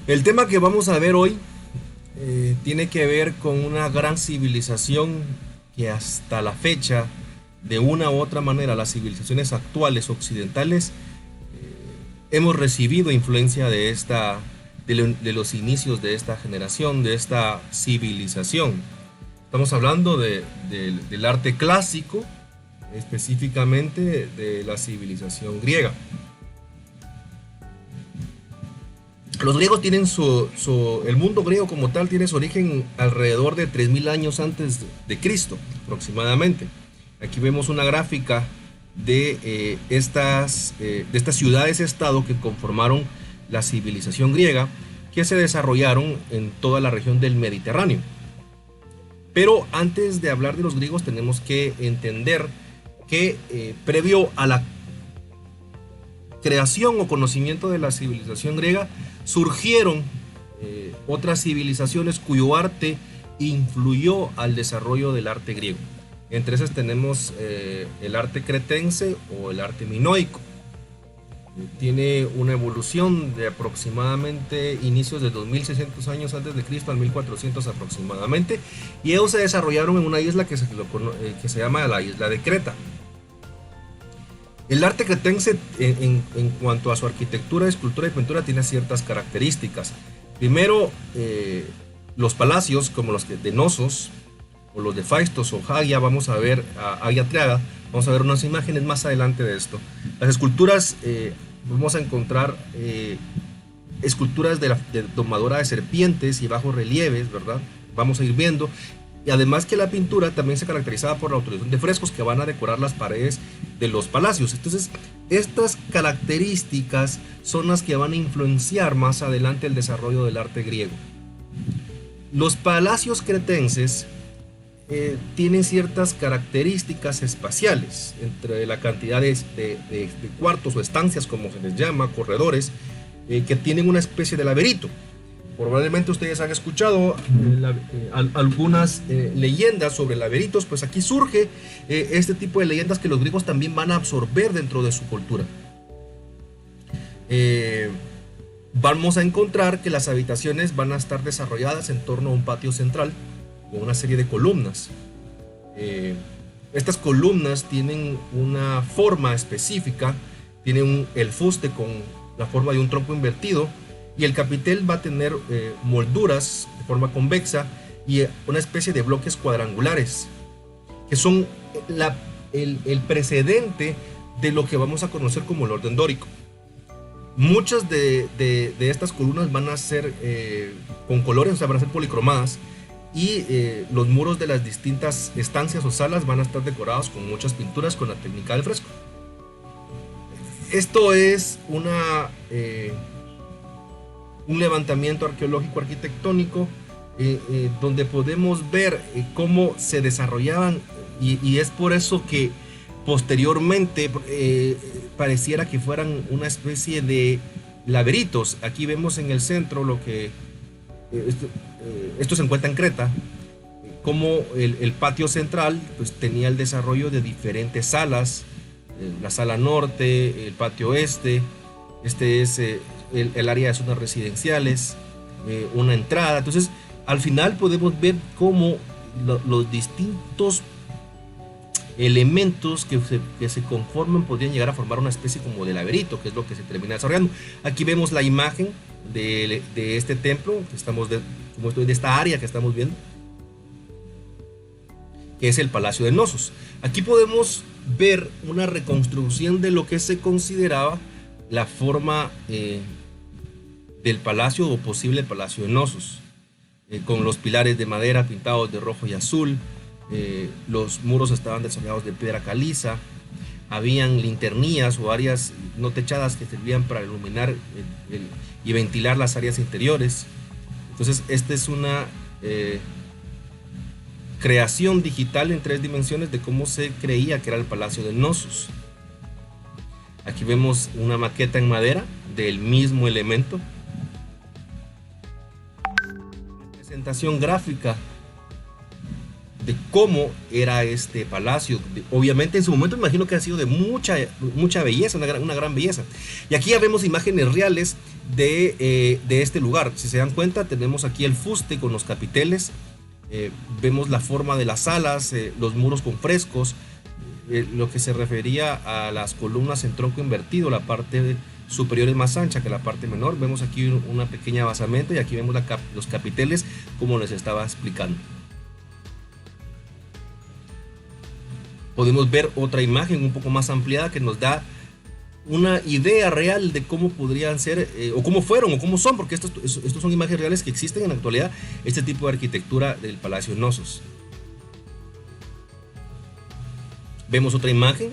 El tema que vamos a ver hoy tiene que ver con una gran civilización que hasta la fecha, de una u otra manera, las civilizaciones actuales occidentales hemos recibido influencia de los inicios de esta generación, de esta civilización. Estamos hablando del arte clásico, específicamente de la civilización griega. Los griegos tienen el mundo griego como tal tiene su origen alrededor de 3000 años antes de Cristo, aproximadamente. Aquí vemos una gráfica de estas ciudades-estado que conformaron la civilización griega, que se desarrollaron en toda la región del Mediterráneo. Pero antes de hablar de los griegos tenemos que entender que previo a la creación o conocimiento de la civilización griega, surgieron otras civilizaciones cuyo arte influyó al desarrollo del arte griego. Entre esas tenemos el arte cretense o el arte minoico. Tiene una evolución de aproximadamente inicios de 2600 años antes de Cristo al 1400 aproximadamente, y ellos se desarrollaron en una isla que se llama la isla de Creta. El arte cretense en cuanto a su arquitectura, escultura y pintura tiene ciertas características. Primero, los palacios como los de Knossos o los de Phaistos o Hagia, vamos a ver a Hagia Triaga, vamos a ver unas imágenes más adelante de esto. Las esculturas, vamos a encontrar esculturas de domadora de serpientes y bajos relieves, ¿verdad? Vamos a ir viendo. Y además que la pintura también se caracterizaba por la utilización de frescos que van a decorar las paredes de los palacios. Entonces, estas características son las que van a influenciar más adelante el desarrollo del arte griego. Los palacios cretenses tienen ciertas características espaciales, entre la cantidad de cuartos o estancias, como se les llama, corredores, que tienen una especie de laberinto. Probablemente ustedes han escuchado algunas leyendas sobre laberintos, pues aquí surge este tipo de leyendas que los griegos también van a absorber dentro de su cultura. Vamos a encontrar que las habitaciones van a estar desarrolladas en torno a un patio central con una serie de columnas. Estas columnas tienen una forma específica, tienen el fuste con la forma de un tronco invertido, y el capitel va a tener molduras de forma convexa y una especie de bloques cuadrangulares, que son el precedente de lo que vamos a conocer como el orden dórico. Muchas de estas columnas van a ser con colores, o sea, van a ser policromadas, y los muros de las distintas estancias o salas van a estar decorados con muchas pinturas con la técnica del fresco. Esto es un levantamiento arqueológico arquitectónico donde podemos ver cómo se desarrollaban, y es por eso que posteriormente pareciera que fueran una especie de laberintos. Aquí vemos en el centro lo que esto se encuentra en Creta, como el patio central pues tenía el desarrollo de diferentes salas, la sala norte, el patio este es el área de zonas residenciales, una entrada. Entonces al final podemos ver cómo los distintos elementos que se conforman podrían llegar a formar una especie como de laberinto, que es lo que se termina desarrollando. Aquí vemos la imagen de este templo de esta área que estamos viendo, que es el Palacio de Knossos. Aquí podemos ver una reconstrucción de lo que se consideraba la forma del palacio o posible palacio de Knossos, con los pilares de madera pintados de rojo y azul. Los muros estaban desarrollados de piedra caliza, habían linternillas o áreas no techadas que servían para iluminar y ventilar las áreas interiores. Entonces esta es una creación digital en 3 dimensiones de cómo se creía que era el Palacio de Knossos. Aquí vemos una maqueta en madera del mismo elemento. Presentación gráfica de cómo era este palacio. Obviamente en su momento me imagino que ha sido de mucha belleza, una gran belleza. Y aquí ya vemos imágenes reales de este lugar. Si se dan cuenta, tenemos aquí el fuste con los capiteles, vemos la forma de las salas, los muros con frescos, lo que se refería a las columnas en tronco invertido, la parte superior es más ancha que la parte menor. Vemos aquí una pequeña basamento y aquí vemos los capiteles como les estaba explicando. Podemos ver otra imagen un poco más ampliada que nos da una idea real de cómo podrían ser, o cómo fueron, o cómo son, porque estos son imágenes reales que existen en la actualidad, este tipo de arquitectura del Palacio de Knossos. Vemos otra imagen,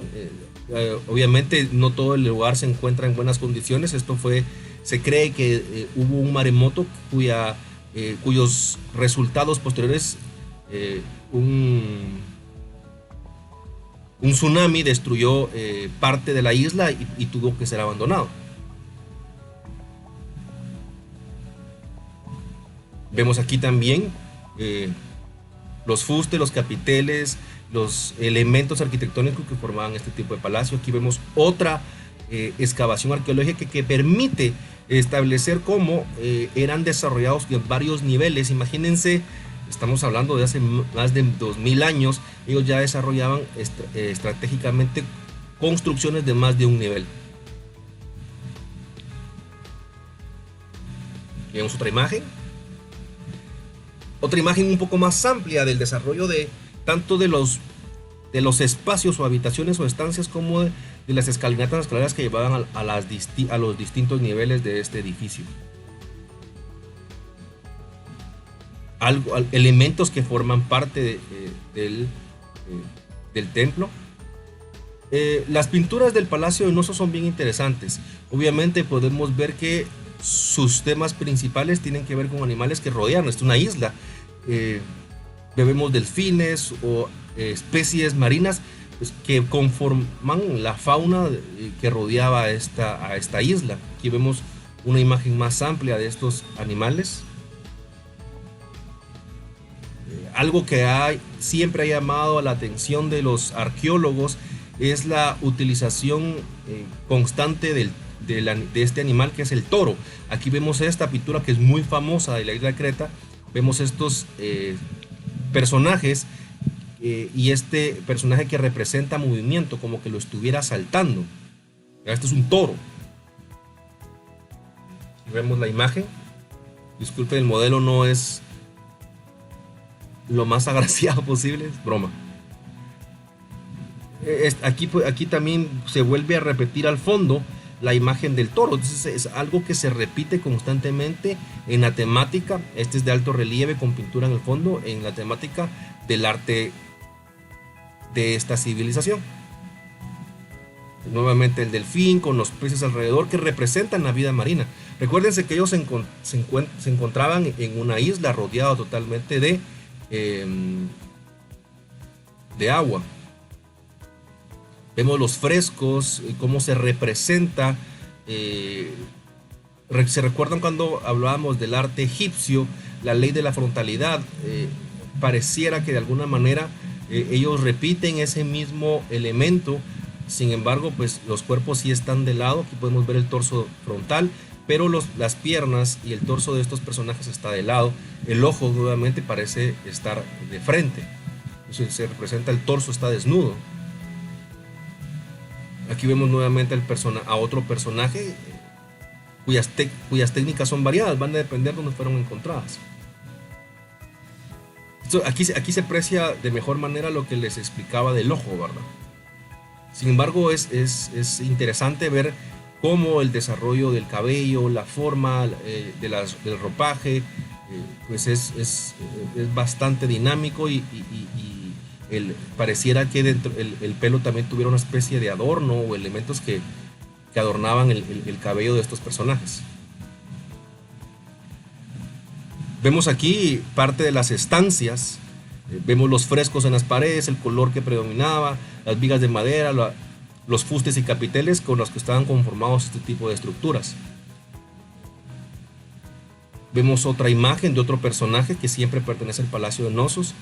obviamente no todo el lugar se encuentra en buenas condiciones. Se cree que hubo un maremoto cuyos resultados posteriores, un tsunami destruyó parte de la isla y tuvo que ser abandonado. Vemos aquí también los fustes, los capiteles, los elementos arquitectónicos que formaban este tipo de palacio. Aquí vemos otra excavación arqueológica que permite establecer cómo eran desarrollados en varios niveles. Imagínense, estamos hablando de hace más de 2000 años, ellos ya desarrollaban estratégicamente construcciones de más de un nivel. Vemos otra imagen un poco más amplia del desarrollo de tanto de los espacios o habitaciones o estancias como de las escalinatas que llevaban a los distintos niveles de este edificio. Elementos que forman parte del templo. Las pinturas del Palacio de Knossos son bien interesantes. Obviamente podemos ver que sus temas principales tienen que ver con animales que rodean. Esta es una isla. Vemos delfines o especies marinas, pues, que conforman la fauna que rodeaba a esta isla. Aquí vemos una imagen más amplia de estos animales. Algo que siempre ha llamado la atención de los arqueólogos es la utilización constante de este animal, que es el toro. Aquí vemos esta pintura que es muy famosa de la isla de Creta. Vemos estos personajes y este personaje que representa movimiento, como que lo estuviera saltando. Este es un toro. Aquí vemos la imagen. Disculpen, el modelo no es lo más agraciado posible, es broma. Aquí también se vuelve a repetir al fondo la imagen del toro. Entonces es algo que se repite constantemente en la temática. Este es de alto relieve con pintura en el fondo, en la temática del arte de esta civilización. Nuevamente el delfín con los peces alrededor que representan la vida marina. Recuérdense que ellos se encontraban en una isla rodeada totalmente de agua. Vemos los frescos, cómo se representa. ¿Se recuerdan cuando hablábamos del arte egipcio, la ley de la frontalidad? Pareciera que de alguna manera ellos repiten ese mismo elemento. Sin embargo, pues los cuerpos sí están de lado. Aquí podemos ver el torso frontal, pero las piernas y el torso de estos personajes está de lado. El ojo nuevamente parece estar de frente. Entonces se representa el torso está desnudo. Aquí vemos nuevamente a otro personaje cuyas técnicas son variadas, van a depender de dónde fueron encontradas. Aquí se aprecia de mejor manera lo que les explicaba del ojo, ¿verdad? Sin embargo, es interesante ver cómo el desarrollo del cabello, la forma del ropaje, pues es bastante dinámico y pareciera que dentro el pelo también tuviera una especie de adorno o elementos que adornaban el cabello de estos personajes. Vemos aquí parte de las estancias. Vemos los frescos en las paredes, el color que predominaba, las vigas de madera, los fustes y capiteles con los que estaban conformados este tipo de estructuras. Vemos otra imagen de otro personaje que siempre pertenece al Palacio de Knossos.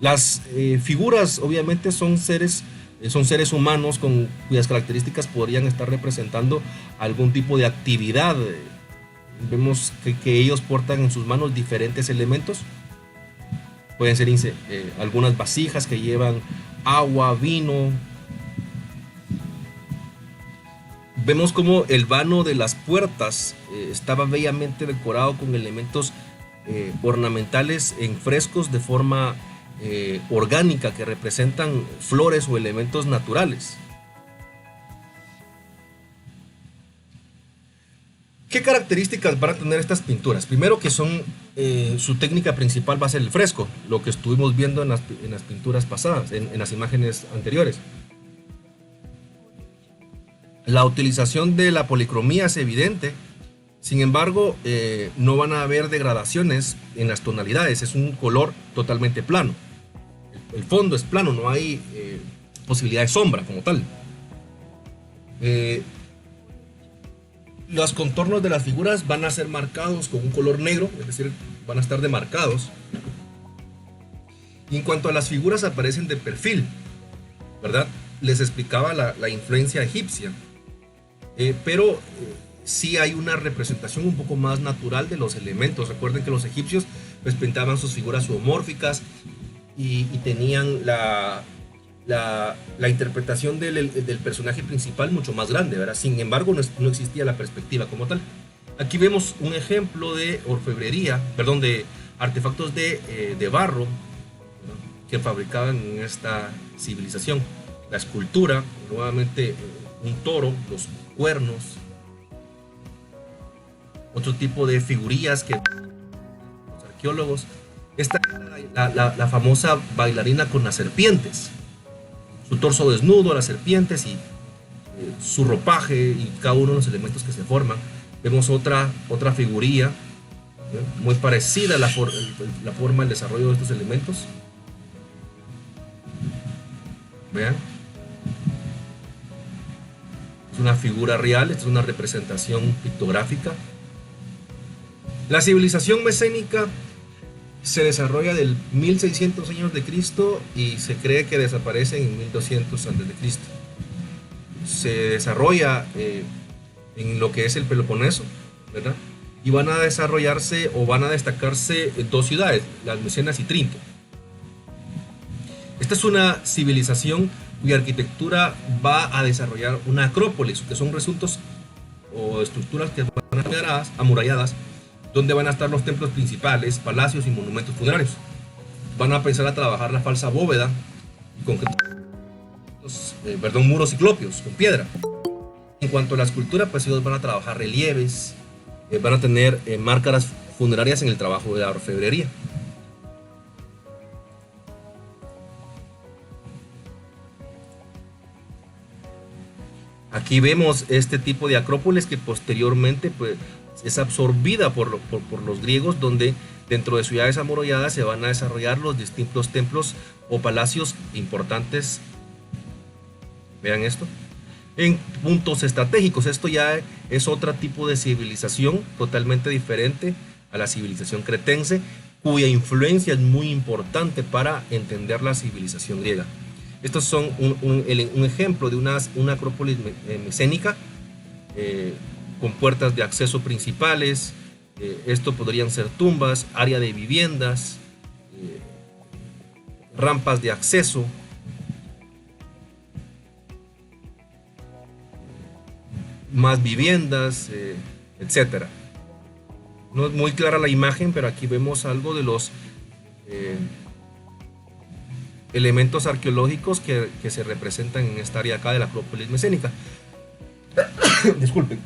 Las figuras obviamente son seres humanos cuyas características podrían estar representando algún tipo de actividad. Vemos que ellos portan en sus manos diferentes elementos. Pueden ser algunas vasijas que llevan agua, vino. Vemos como el vano de las puertas estaba bellamente decorado con elementos ornamentales en frescos de forma orgánica que representan flores o elementos naturales. ¿Qué características van a tener estas pinturas? Primero que su técnica principal va a ser el fresco, lo que estuvimos viendo en las pinturas pasadas, en las imágenes anteriores. La utilización de la policromía es evidente, sin embargo, no van a haber degradaciones en las tonalidades, es un color totalmente plano. El fondo es plano, no hay posibilidad de sombra como tal. Los contornos de las figuras van a ser marcados con un color negro, es decir, van a estar demarcados. Y en cuanto a las figuras aparecen de perfil, ¿verdad? Les explicaba la influencia egipcia, pero sí hay una representación un poco más natural de los elementos. Recuerden que los egipcios pues pintaban sus figuras zoomórficas y tenían la interpretación del personaje principal mucho más grande, ¿verdad? Sin embargo, no existía la perspectiva como tal. Aquí vemos un ejemplo de orfebrería, perdón, de artefactos de barro, ¿verdad?, que fabricaban en esta civilización. La escultura, nuevamente un toro, los cuernos, otro tipo de figurillas que los arqueólogos. Esta es la famosa bailarina con las serpientes. Su torso desnudo, las serpientes y su ropaje y cada uno de los elementos que se forman. Vemos otra figuría, ¿no?, muy parecida a la forma, el desarrollo de estos elementos. Vean. Es una figura real, esta es una representación pictográfica. La civilización mesénica se desarrolla del 1600 años de Cristo y se cree que desaparece en 1200 antes de Cristo. Se desarrolla en lo que es el Peloponeso, ¿verdad? Y van a desarrollarse o van a destacarse dos ciudades, las Micenas y Trinto. Esta es una civilización cuya arquitectura va a desarrollar una acrópolis, que son recintos o estructuras que van a estar amuralladas, donde van a estar los templos principales, palacios y monumentos funerarios. Van a empezar a trabajar la falsa bóveda con muros ciclópeos con piedra. En cuanto a la escultura, pues ellos van a trabajar relieves, van a tener máscaras funerarias en el trabajo de la orfebrería. Aquí vemos este tipo de acrópolis que posteriormente pues, es absorbida por los griegos, donde dentro de ciudades amuralladas se van a desarrollar los distintos templos o palacios importantes. Vean esto. En puntos estratégicos, esto ya es otro tipo de civilización totalmente diferente a la civilización cretense, cuya influencia es muy importante para entender la civilización griega. Estos son un ejemplo de una acrópolis micénica con puertas de acceso principales. Esto podrían ser tumbas, área de viviendas, rampas de acceso. Más viviendas, etcétera. No es muy clara la imagen, pero aquí vemos algo de los elementos arqueológicos que se representan en esta área acá de la acrópolis micénica. Disculpen.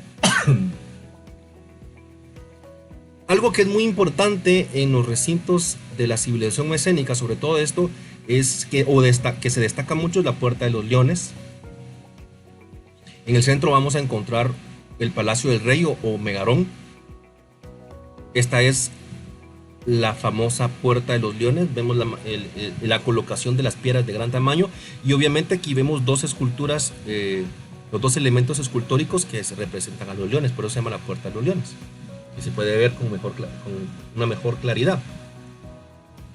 Algo que es muy importante en los recintos de la civilización micénica, sobre todo esto, es que se destaca mucho la Puerta de los Leones. En el centro vamos a encontrar el Palacio del Rey o Megarón. Esta es la famosa Puerta de los Leones. Vemos la colocación de las piedras de gran tamaño y obviamente aquí vemos dos esculturas, los dos elementos escultóricos que se representan a los leones, por eso se llama la Puerta de los Leones, y se puede ver con una mejor claridad.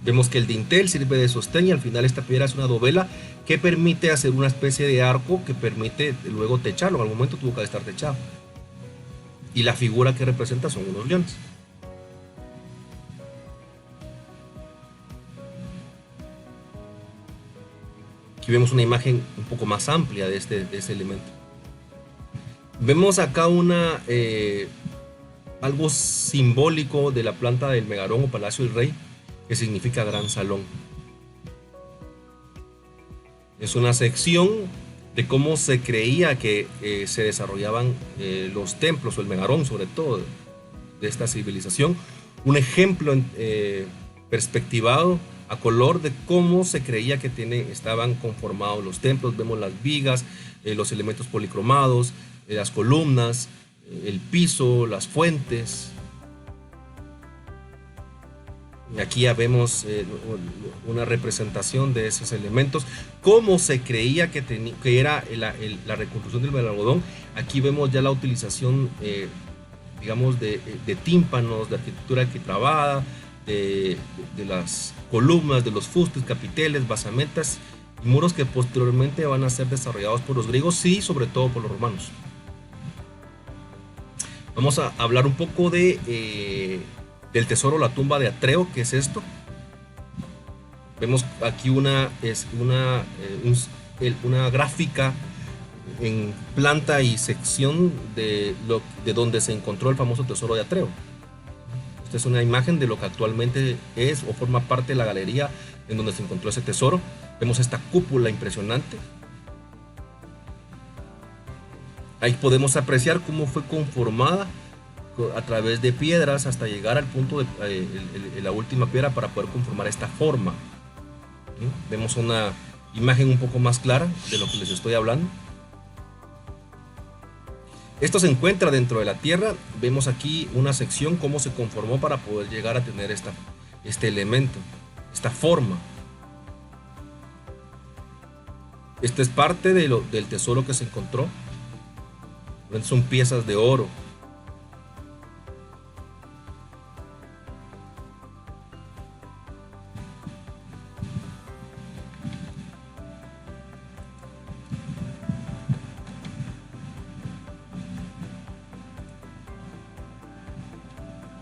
Vemos que el dintel sirve de sostén y al final esta piedra es una dovela que permite hacer una especie de arco que permite luego techarlo. En algún momento tuvo que estar techado. Y la figura que representa son unos leones. Aquí vemos una imagen un poco más amplia de ese elemento. Vemos acá algo simbólico de la planta del Megarón o Palacio del Rey, que significa gran salón. Es una sección de cómo se creía que se desarrollaban los templos, o el Megarón sobre todo, de esta civilización. Un ejemplo perspectivado a color de cómo se creía que estaban conformados los templos. Vemos las vigas, los elementos policromados, las columnas, el piso, las fuentes. Y aquí ya vemos una representación de esos elementos, cómo se creía que era la reconstrucción del algodón. Aquí vemos ya la utilización, digamos, de tímpanos, de arquitectura arquitrabada, de las columnas, de los fustes, capiteles, basamentas y muros que posteriormente van a ser desarrollados por los griegos y sobre todo por los romanos. Vamos a hablar un poco del tesoro, la tumba de Atreo. ¿Qué es esto? Vemos aquí una gráfica en planta y sección de donde se encontró el famoso tesoro de Atreo. Esta es una imagen de lo que actualmente es o forma parte de la galería en donde se encontró ese tesoro. Vemos esta cúpula impresionante. Ahí podemos apreciar cómo fue conformada a través de piedras hasta llegar al punto de la última piedra para poder conformar esta forma. ¿Sí? Vemos una imagen un poco más clara de lo que les estoy hablando. Esto se encuentra dentro de la tierra. Vemos aquí una sección cómo se conformó para poder llegar a tener este elemento, esta forma. Esta es parte del tesoro que se encontró. Son piezas de oro.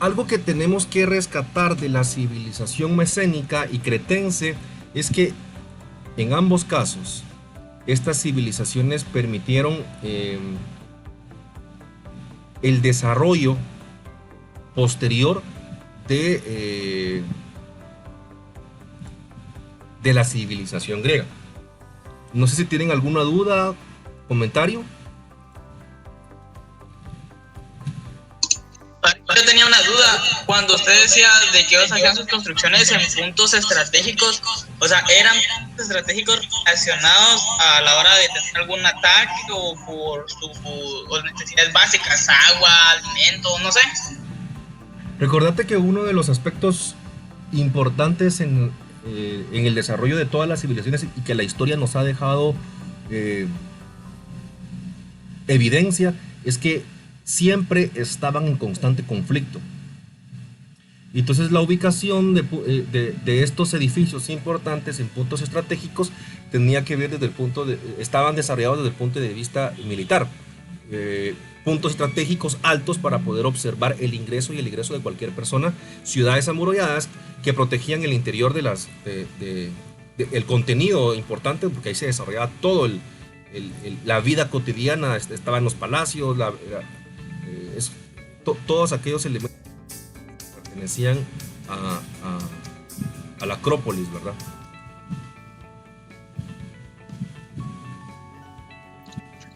Algo que tenemos que rescatar de la civilización mesénica y cretense es que en ambos casos estas civilizaciones permitieron el desarrollo posterior de la civilización griega. No sé si tienen alguna duda, comentario. Yo tenía una duda, cuando usted decía de que ellos hacían sus construcciones en puntos estratégicos, o sea, ¿eran puntos estratégicos relacionados a la hora de tener algún ataque o por sus necesidades básicas, agua, alimento, no sé? Recordate que uno de los aspectos importantes en el desarrollo de todas las civilizaciones y que la historia nos ha dejado evidencia es que siempre estaban en constante conflicto. Y entonces la ubicación de estos edificios importantes en puntos estratégicos tenía que ver estaban desarrollados desde el punto de vista militar. Puntos estratégicos altos para poder observar el ingreso y el egreso de cualquier persona, ciudades amuralladas que protegían el interior el contenido importante, porque ahí se desarrollaba todo la vida cotidiana, estaban los palacios, todos aquellos elementos que pertenecían a la Acrópolis, ¿verdad?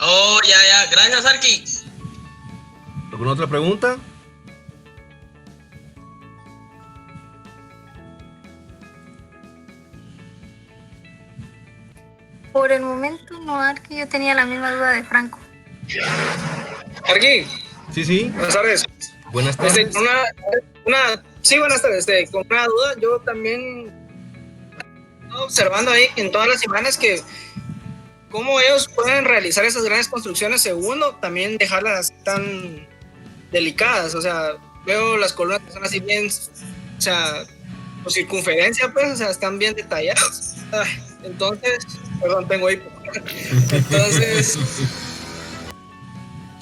Oh, ya, gracias, Arqui. ¿Alguna otra pregunta? Por el momento no, Arqui, yo tenía la misma duda de Franco. Arqui. Sí. Buenas tardes. Buenas tardes. Sí, buenas tardes. Con una duda, yo también estoy observando ahí en todas las imágenes que cómo ellos pueden realizar esas grandes construcciones, segundo, también dejarlas tan delicadas. O sea, veo las columnas que son así bien, o sea, circunferencia, pues, o sea, están bien detallados. Entonces, perdón, tengo ahí. Entonces,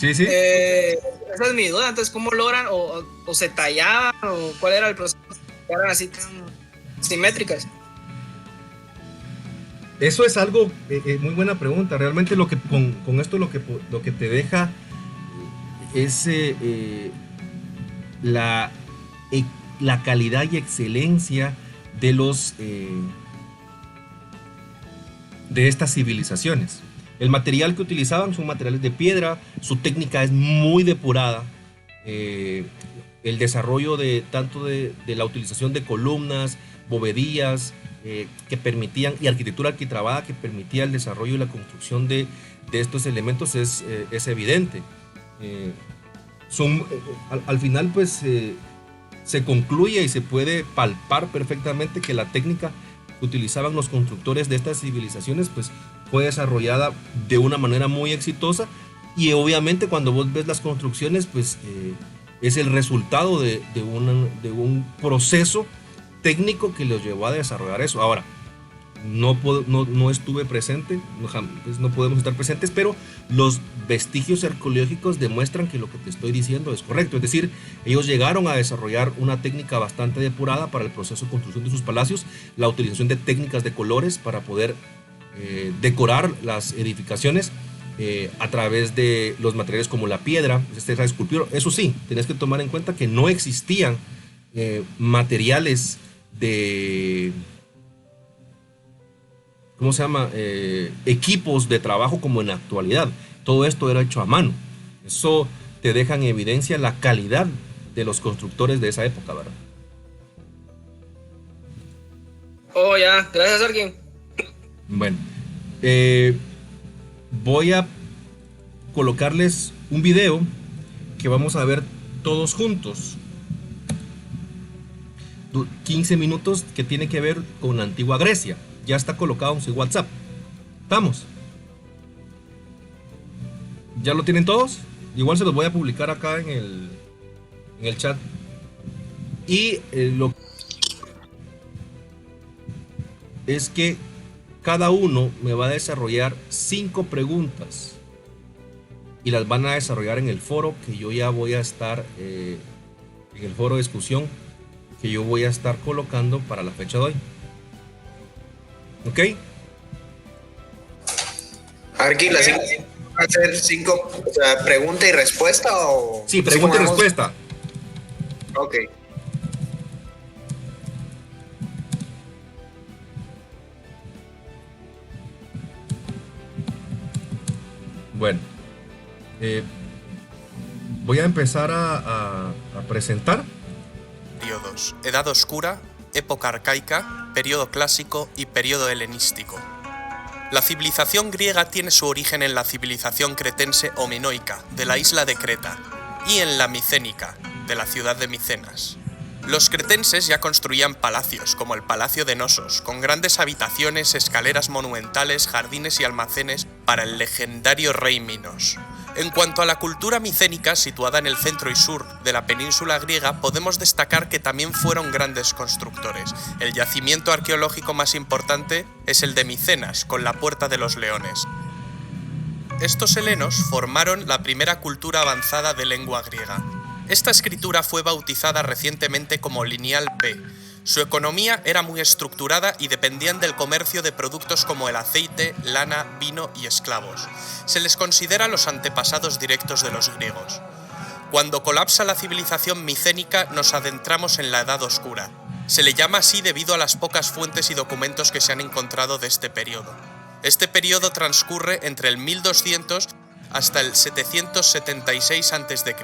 Sí, sí. esa es mi duda. Entonces, ¿cómo logran o se tallaban o cuál era el proceso? Eran así tan simétricas. Eso es algo, muy buena pregunta. Realmente lo que con esto lo que te deja es la calidad y excelencia de de estas civilizaciones. El material que utilizaban son materiales de piedra, su técnica es muy depurada. El desarrollo tanto de la utilización de columnas, bovedías, que permitían, y arquitectura arquitrabada que permitía el desarrollo y la construcción de estos elementos es evidente. Al final pues se concluye y se puede palpar perfectamente que la técnica que utilizaban los constructores de estas civilizaciones pues fue desarrollada de una manera muy exitosa, y obviamente cuando vos ves las construcciones pues es el resultado de un proceso técnico que los llevó a desarrollar eso. Ahora, no estuve presente, pues no podemos estar presentes, pero los vestigios arqueológicos demuestran que lo que te estoy diciendo es correcto. Es decir, ellos llegaron a desarrollar una técnica bastante depurada para el proceso de construcción de sus palacios, la utilización de técnicas de colores para poder decorar las edificaciones a través de los materiales como la piedra, esa escultura. Eso sí, tenés que tomar en cuenta que no existían materiales de, ¿cómo se llama? Equipos de trabajo como en la actualidad. Todo esto era hecho a mano. Eso te deja en evidencia la calidad de los constructores de esa época, ¿verdad? Oh, ya, gracias, Arkin. Bueno, voy a colocarles un video que vamos a ver todos juntos. 15 minutos que tiene que ver con la antigua Grecia. Ya está colocado en su WhatsApp. ¿Estamos? ¿Ya lo tienen todos? Igual se los voy a publicar acá en el chat. Y lo es que cada uno me va a desarrollar 5 preguntas y las van a desarrollar en el foro que yo ya voy a estar en el foro de discusión que yo voy a estar colocando para la fecha de hoy. ¿Ok? Arqui, ¿las va a hacer 5 pregunta y respuesta o...? Sí, pregunta y respuesta. Ok. Bueno, voy a empezar a presentar. Periodos: Edad Oscura, Época Arcaica, Periodo Clásico y Periodo Helenístico. La civilización griega tiene su origen en la civilización cretense o minoica, de la isla de Creta, y en la micénica, de la ciudad de Micenas. Los cretenses ya construían palacios, como el Palacio de Nosos, con grandes habitaciones, escaleras monumentales, jardines y almacenes para el legendario rey Minos. En cuanto a la cultura micénica, situada en el centro y sur de la península griega, podemos destacar que también fueron grandes constructores. El yacimiento arqueológico más importante es el de Micenas, con la Puerta de los Leones. Estos helenos formaron la primera cultura avanzada de lengua griega. Esta escritura fue bautizada recientemente como Lineal P. Su economía era muy estructurada y dependían del comercio de productos como el aceite, lana, vino y esclavos. Se les considera los antepasados directos de los griegos. Cuando colapsa la civilización micénica, nos adentramos en la Edad Oscura. Se le llama así debido a las pocas fuentes y documentos que se han encontrado de este periodo. Este periodo transcurre entre el 1200 hasta el 776 a.C.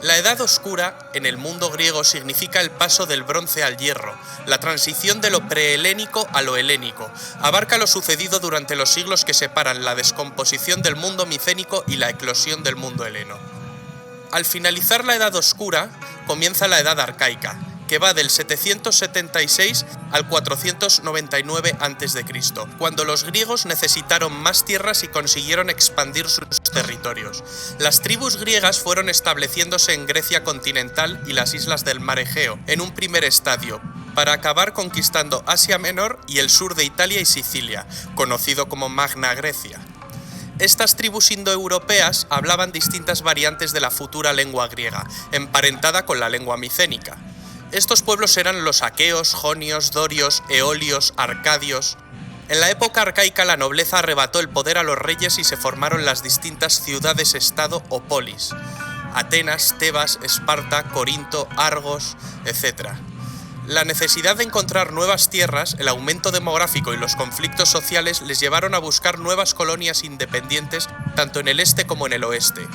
La Edad Oscura, en el mundo griego, significa el paso del bronce al hierro, la transición de lo prehelénico a lo helénico. Abarca lo sucedido durante los siglos que separan la descomposición del mundo micénico y la eclosión del mundo heleno. Al finalizar la Edad Oscura, comienza la Edad Arcaica, que va del 776 al 499 a.C., cuando los griegos necesitaron más tierras y consiguieron expandir sus territorios. Las tribus griegas fueron estableciéndose en Grecia continental y las islas del mar Egeo, en un primer estadio, para acabar conquistando Asia Menor y el sur de Italia y Sicilia, conocido como Magna Grecia. Estas tribus indoeuropeas hablaban distintas variantes de la futura lengua griega, emparentada con la lengua micénica. Estos pueblos eran los aqueos, jonios, dorios, eolios, arcadios. En la época arcaica la nobleza arrebató el poder a los reyes y se formaron las distintas ciudades-estado o polis: Atenas, Tebas, Esparta, Corinto, Argos, etc. La necesidad de encontrar nuevas tierras, el aumento demográfico y los conflictos sociales les llevaron a buscar nuevas colonias independientes tanto en el este como en el oeste.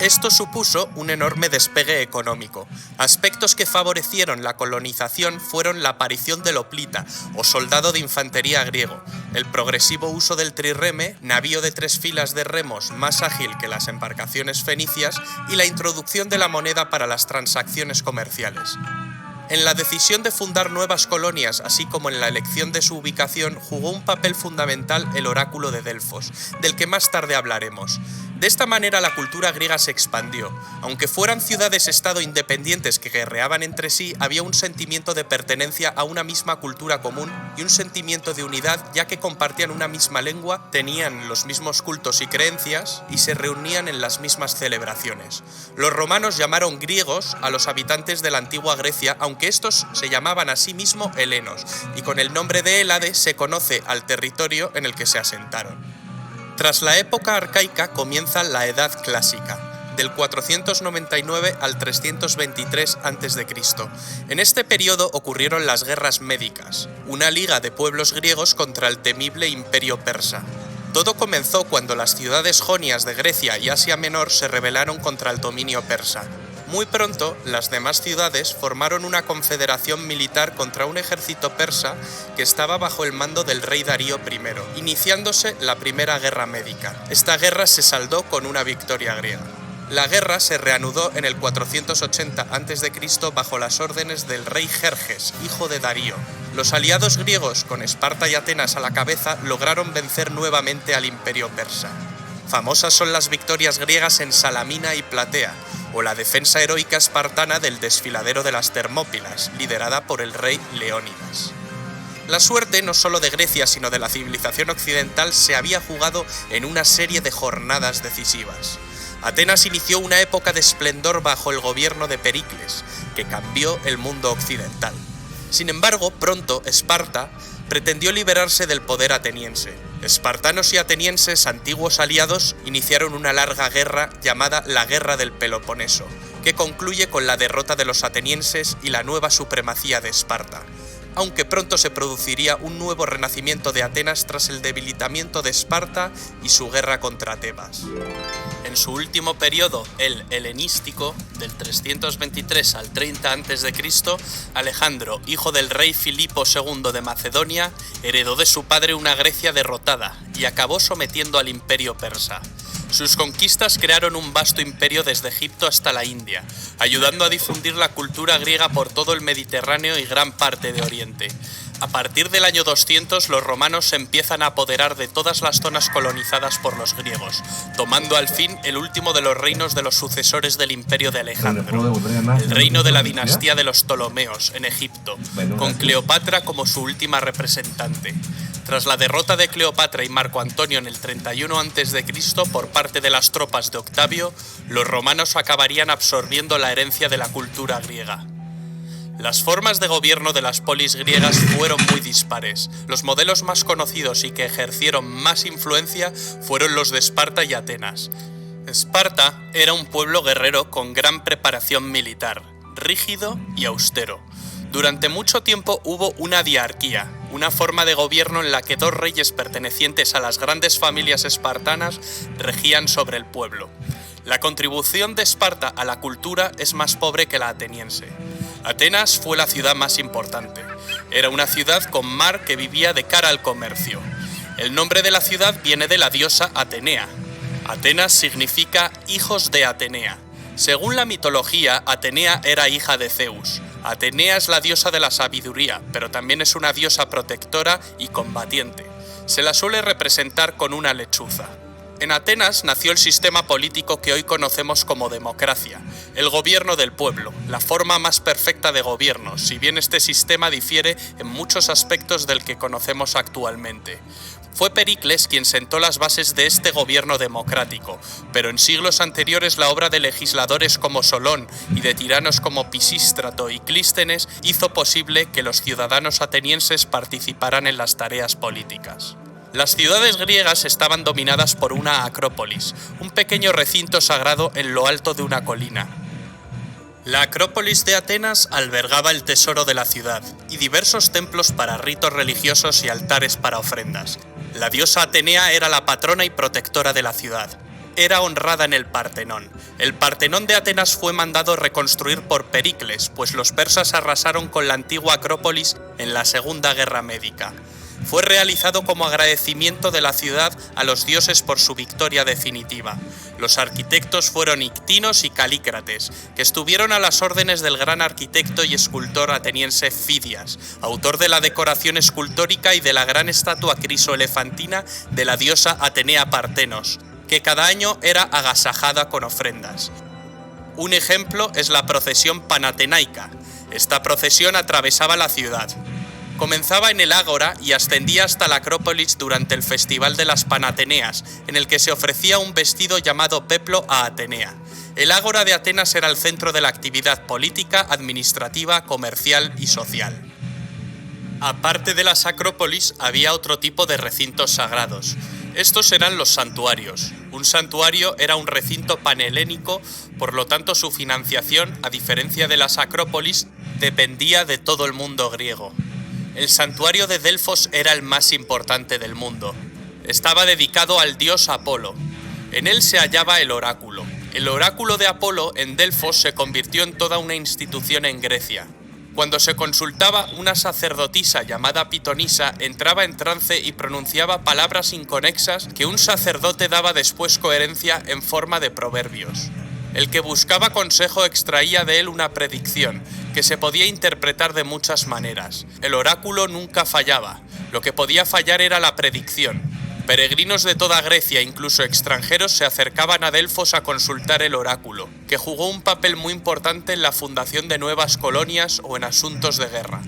Esto supuso un enorme despegue económico. Aspectos que favorecieron la colonización fueron la aparición del hoplita, o soldado de infantería griego, el progresivo uso del trireme, navío de 3 filas de remos más ágil que las embarcaciones fenicias, y la introducción de la moneda para las transacciones comerciales. En la decisión de fundar nuevas colonias, así como en la elección de su ubicación, jugó un papel fundamental el oráculo de Delfos, del que más tarde hablaremos. De esta manera la cultura griega se expandió. Aunque fueran ciudades-estado independientes que guerreaban entre sí, había un sentimiento de pertenencia a una misma cultura común y un sentimiento de unidad, ya que compartían una misma lengua, tenían los mismos cultos y creencias y se reunían en las mismas celebraciones. Los romanos llamaron griegos a los habitantes de la antigua Grecia, aunque estos se llamaban a sí mismos helenos, y con el nombre de Hélade se conoce al territorio en el que se asentaron. Tras la época arcaica comienza la Edad Clásica, del 499 al 323 a.C. En este periodo ocurrieron las guerras médicas, una liga de pueblos griegos contra el temible imperio persa. Todo comenzó cuando las ciudades jonias de Grecia y Asia Menor se rebelaron contra el dominio persa. Muy pronto, las demás ciudades formaron una confederación militar contra un ejército persa que estaba bajo el mando del rey Darío I, iniciándose la Primera Guerra Médica. Esta guerra se saldó con una victoria griega. La guerra se reanudó en el 480 a.C. bajo las órdenes del rey Jerjes, hijo de Darío. Los aliados griegos, con Esparta y Atenas a la cabeza, lograron vencer nuevamente al imperio persa. Famosas son las victorias griegas en Salamina y Platea, o la defensa heroica espartana del desfiladero de las Termópilas, liderada por el rey Leónidas. La suerte no solo de Grecia, sino de la civilización occidental se había jugado en una serie de jornadas decisivas. Atenas inició una época de esplendor bajo el gobierno de Pericles, que cambió el mundo occidental. Sin embargo, pronto Esparta pretendió liberarse del poder ateniense. Espartanos y atenienses, antiguos aliados, iniciaron una larga guerra llamada la Guerra del Peloponeso, que concluye con la derrota de los atenienses y la nueva supremacía de Esparta, aunque pronto se produciría un nuevo renacimiento de Atenas tras el debilitamiento de Esparta y su guerra contra Tebas. En su último periodo, el helenístico, del 323 al 30 a.C., Alejandro, hijo del rey Filipo II de Macedonia, heredó de su padre una Grecia derrotada y acabó sometiendo al imperio persa. Sus conquistas crearon un vasto imperio desde Egipto hasta la India, ayudando a difundir la cultura griega por todo el Mediterráneo y gran parte de Oriente. A partir del año 200, los romanos se empiezan a apoderar de todas las zonas colonizadas por los griegos, tomando al fin el último de los reinos de los sucesores del imperio de Alejandro, el reino de la dinastía de los Ptolomeos en Egipto, con Cleopatra como su última representante. Tras la derrota de Cleopatra y Marco Antonio en el 31 a.C. por parte de las tropas de Octavio, los romanos acabarían absorbiendo la herencia de la cultura griega. Las formas de gobierno de las polis griegas fueron muy dispares. Los modelos más conocidos y que ejercieron más influencia fueron los de Esparta y Atenas. Esparta era un pueblo guerrero con gran preparación militar, rígido y austero. Durante mucho tiempo hubo una diarquía, una forma de gobierno en la que 2 reyes pertenecientes a las grandes familias espartanas regían sobre el pueblo. La contribución de Esparta a la cultura es más pobre que la ateniense. Atenas fue la ciudad más importante. Era una ciudad con mar que vivía de cara al comercio. El nombre de la ciudad viene de la diosa Atenea. Atenas significa hijos de Atenea. Según la mitología, Atenea era hija de Zeus. Atenea es la diosa de la sabiduría, pero también es una diosa protectora y combatiente. Se la suele representar con una lechuza. En Atenas nació el sistema político que hoy conocemos como democracia, el gobierno del pueblo, la forma más perfecta de gobierno, si bien este sistema difiere en muchos aspectos del que conocemos actualmente. Fue Pericles quien sentó las bases de este gobierno democrático, pero en siglos anteriores la obra de legisladores como Solón y de tiranos como Pisístrato y Clístenes hizo posible que los ciudadanos atenienses participaran en las tareas políticas. Las ciudades griegas estaban dominadas por una acrópolis, un pequeño recinto sagrado en lo alto de una colina. La Acrópolis de Atenas albergaba el tesoro de la ciudad y diversos templos para ritos religiosos y altares para ofrendas. La diosa Atenea era la patrona y protectora de la ciudad. Era honrada en el Partenón. El Partenón de Atenas fue mandado reconstruir por Pericles, pues los persas arrasaron con la antigua Acrópolis en la Segunda Guerra Médica. Fue realizado como agradecimiento de la ciudad a los dioses por su victoria definitiva. Los arquitectos fueron Ictinos y Calícrates, que estuvieron a las órdenes del gran arquitecto y escultor ateniense Fidias, autor de la decoración escultórica y de la gran estatua crisoelefantina de la diosa Atenea Partenos, que cada año era agasajada con ofrendas. Un ejemplo es la procesión panatenaica. Esta procesión atravesaba la ciudad. Comenzaba en el Ágora y ascendía hasta la Acrópolis durante el Festival de las Panateneas, en el que se ofrecía un vestido llamado peplo a Atenea. El Ágora de Atenas era el centro de la actividad política, administrativa, comercial y social. Aparte de las Acrópolis, había otro tipo de recintos sagrados. Estos eran los santuarios. Un santuario era un recinto panhelénico, por lo tanto su financiación, a diferencia de las Acrópolis, dependía de todo el mundo griego. El santuario de Delfos era el más importante del mundo. Estaba dedicado al dios Apolo. En él se hallaba el oráculo. El oráculo de Apolo en Delfos se convirtió en toda una institución en Grecia. Cuando se consultaba, una sacerdotisa llamada Pitonisa entraba en trance y pronunciaba palabras inconexas que un sacerdote daba después coherencia en forma de proverbios. El que buscaba consejo extraía de él una predicción, que se podía interpretar de muchas maneras. El oráculo nunca fallaba, lo que podía fallar era la predicción. Peregrinos de toda Grecia, incluso extranjeros, se acercaban a Delfos a consultar el oráculo, que jugó un papel muy importante en la fundación de nuevas colonias o en asuntos de guerra.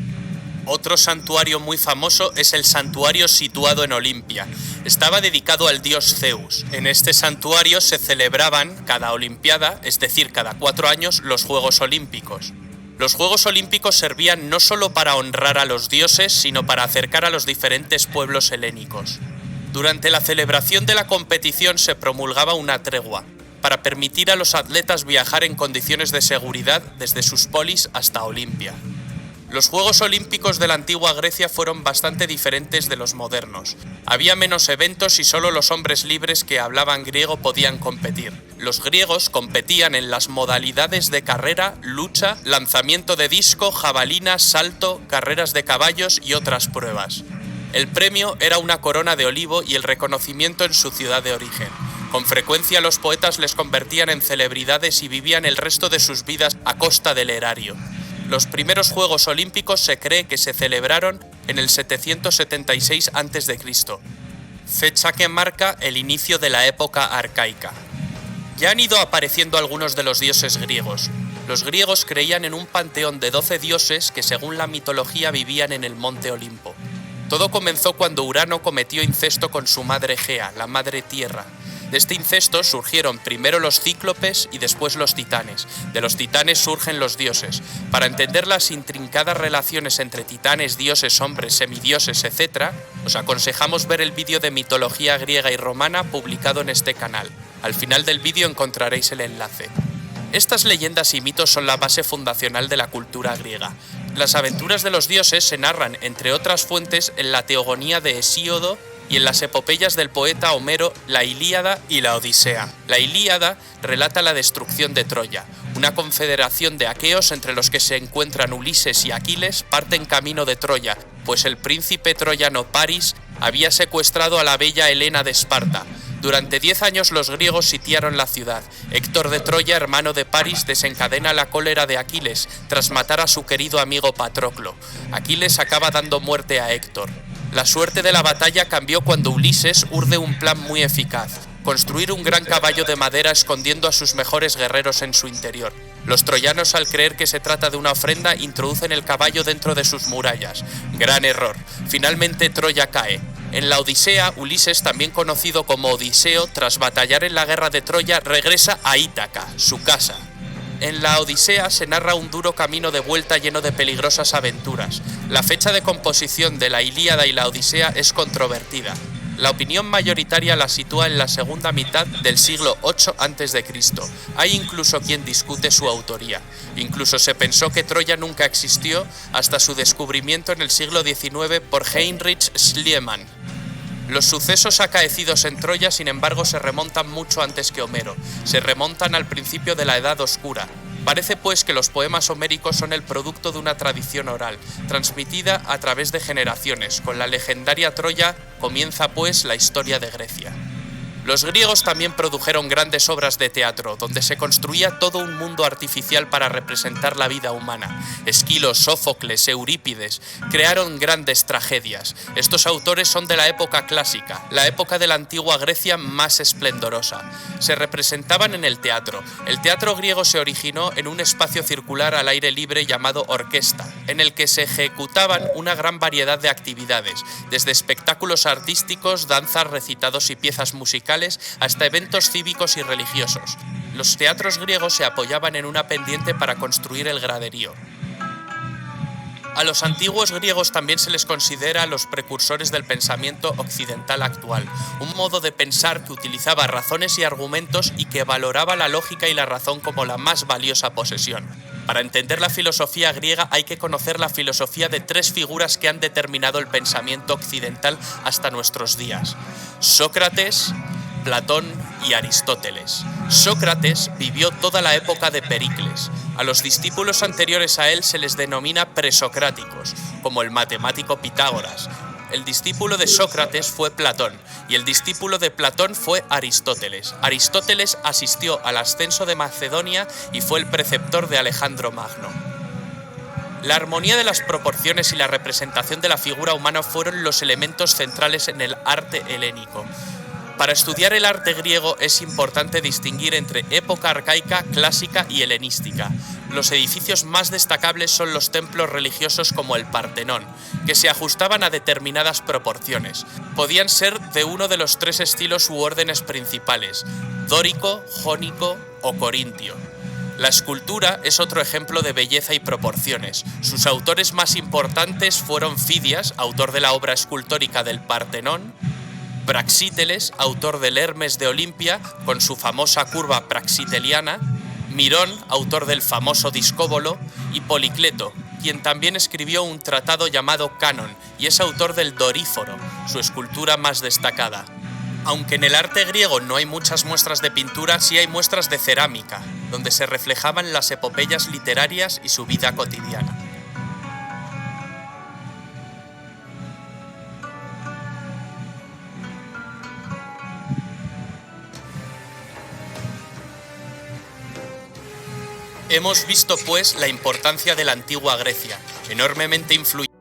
Otro santuario muy famoso es el santuario situado en Olimpia. Estaba dedicado al dios Zeus. En este santuario se celebraban cada olimpiada, es decir, cada 4 años, los Juegos Olímpicos. Los Juegos Olímpicos servían no solo para honrar a los dioses, sino para acercar a los diferentes pueblos helénicos. Durante la celebración de la competición se promulgaba una tregua, para permitir a los atletas viajar en condiciones de seguridad desde sus polis hasta Olimpia. Los Juegos Olímpicos de la antigua Grecia fueron bastante diferentes de los modernos. Había menos eventos y solo los hombres libres que hablaban griego podían competir. Los griegos competían en las modalidades de carrera, lucha, lanzamiento de disco, jabalina, salto, carreras de caballos y otras pruebas. El premio era una corona de olivo y el reconocimiento en su ciudad de origen. Con frecuencia los poetas les convertían en celebridades y vivían el resto de sus vidas a costa del erario. Los primeros Juegos Olímpicos se cree que se celebraron en el 776 a.C., fecha que marca el inicio de la época arcaica. Ya han ido apareciendo algunos de los dioses griegos. Los griegos creían en un panteón de 12 dioses que según la mitología vivían en el monte Olimpo. Todo comenzó cuando Urano cometió incesto con su madre Gea, la madre tierra. De este incesto surgieron primero los cíclopes y después los titanes. De los titanes surgen los dioses. Para entender las intrincadas relaciones entre titanes, dioses, hombres, semidioses, etc., os aconsejamos ver el vídeo de mitología griega y romana publicado en este canal. Al final del vídeo encontraréis el enlace. Estas leyendas y mitos son la base fundacional de la cultura griega. Las aventuras de los dioses se narran, entre otras fuentes, en la Teogonía de Hesíodo y en las epopeyas del poeta Homero, la Ilíada y la Odisea. La Ilíada relata la destrucción de Troya. Una confederación de aqueos entre los que se encuentran Ulises y Aquiles parten camino de Troya, pues el príncipe troyano Paris había secuestrado a la bella Helena de Esparta. Durante 10 años los griegos sitiaron la ciudad. Héctor de Troya, hermano de Paris, desencadena la cólera de Aquiles tras matar a su querido amigo Patroclo. Aquiles acaba dando muerte a Héctor. La suerte de la batalla cambió cuando Ulises urde un plan muy eficaz. construir un gran caballo de madera escondiendo a sus mejores guerreros en su interior. Los troyanos, al creer que se trata de una ofrenda, introducen el caballo dentro de sus murallas. Gran error. Finalmente Troya cae. En la Odisea, Ulises, también conocido como Odiseo, tras batallar en la guerra de Troya, regresa a Ítaca, su casa. En la Odisea se narra un duro camino de vuelta lleno de peligrosas aventuras. La fecha de composición de la Ilíada y la Odisea es controvertida. La opinión mayoritaria la sitúa en la segunda mitad del siglo VIII a.C. Hay incluso quien discute su autoría. Incluso se pensó que Troya nunca existió hasta su descubrimiento en el siglo XIX por Heinrich Schliemann. Los sucesos acaecidos en Troya, sin embargo, se remontan mucho antes que Homero. Se remontan al principio de la Edad Oscura. Parece pues que los poemas homéricos son el producto de una tradición oral, transmitida a través de generaciones. Con la legendaria Troya comienza pues la historia de Grecia. Los griegos también produjeron grandes obras de teatro, donde se construía todo un mundo artificial para representar la vida humana. Esquilo, Sófocles, Eurípides crearon grandes tragedias. Estos autores son de la época clásica, la época de la antigua Grecia más esplendorosa. Se representaban en el teatro. El teatro griego se originó en un espacio circular al aire libre llamado orquesta, en el que se ejecutaban una gran variedad de actividades, desde espectáculos artísticos, danzas, recitados y piezas musicales, hasta eventos cívicos y religiosos. Los teatros griegos se apoyaban en una pendiente para construir el graderío. A los antiguos griegos también se les considera los precursores del pensamiento occidental actual, un modo de pensar que utilizaba razones y argumentos y que valoraba la lógica y la razón como la más valiosa posesión. Para entender la filosofía griega hay que conocer la filosofía de tres figuras que han determinado el pensamiento occidental hasta nuestros días: Sócrates, Platón y Aristóteles. Sócrates vivió toda la época de Pericles. A los discípulos anteriores a él se les denomina presocráticos, como el matemático Pitágoras. El discípulo de Sócrates fue Platón, y el discípulo de Platón fue Aristóteles. Aristóteles asistió al ascenso de Macedonia y fue el preceptor de Alejandro Magno. La armonía de las proporciones y la representación de la figura humana fueron los elementos centrales en el arte helénico. Para estudiar el arte griego es importante distinguir entre época arcaica, clásica y helenística. Los edificios más destacables son los templos religiosos como el Partenón, que se ajustaban a determinadas proporciones. Podían ser de uno de los tres estilos u órdenes principales: dórico, jónico o corintio. La escultura es otro ejemplo de belleza y proporciones. Sus autores más importantes fueron Fidias, autor de la obra escultórica del Partenón; Praxíteles, autor del Hermes de Olimpia, con su famosa curva praxiteliana; Mirón, autor del famoso Discóbolo; y Policleto, quien también escribió un tratado llamado Canon, y es autor del Doríforo, su escultura más destacada. Aunque en el arte griego no hay muchas muestras de pintura, sí hay muestras de cerámica, donde se reflejaban las epopeyas literarias y su vida cotidiana. Hemos visto, pues, la importancia de la antigua Grecia, enormemente influyente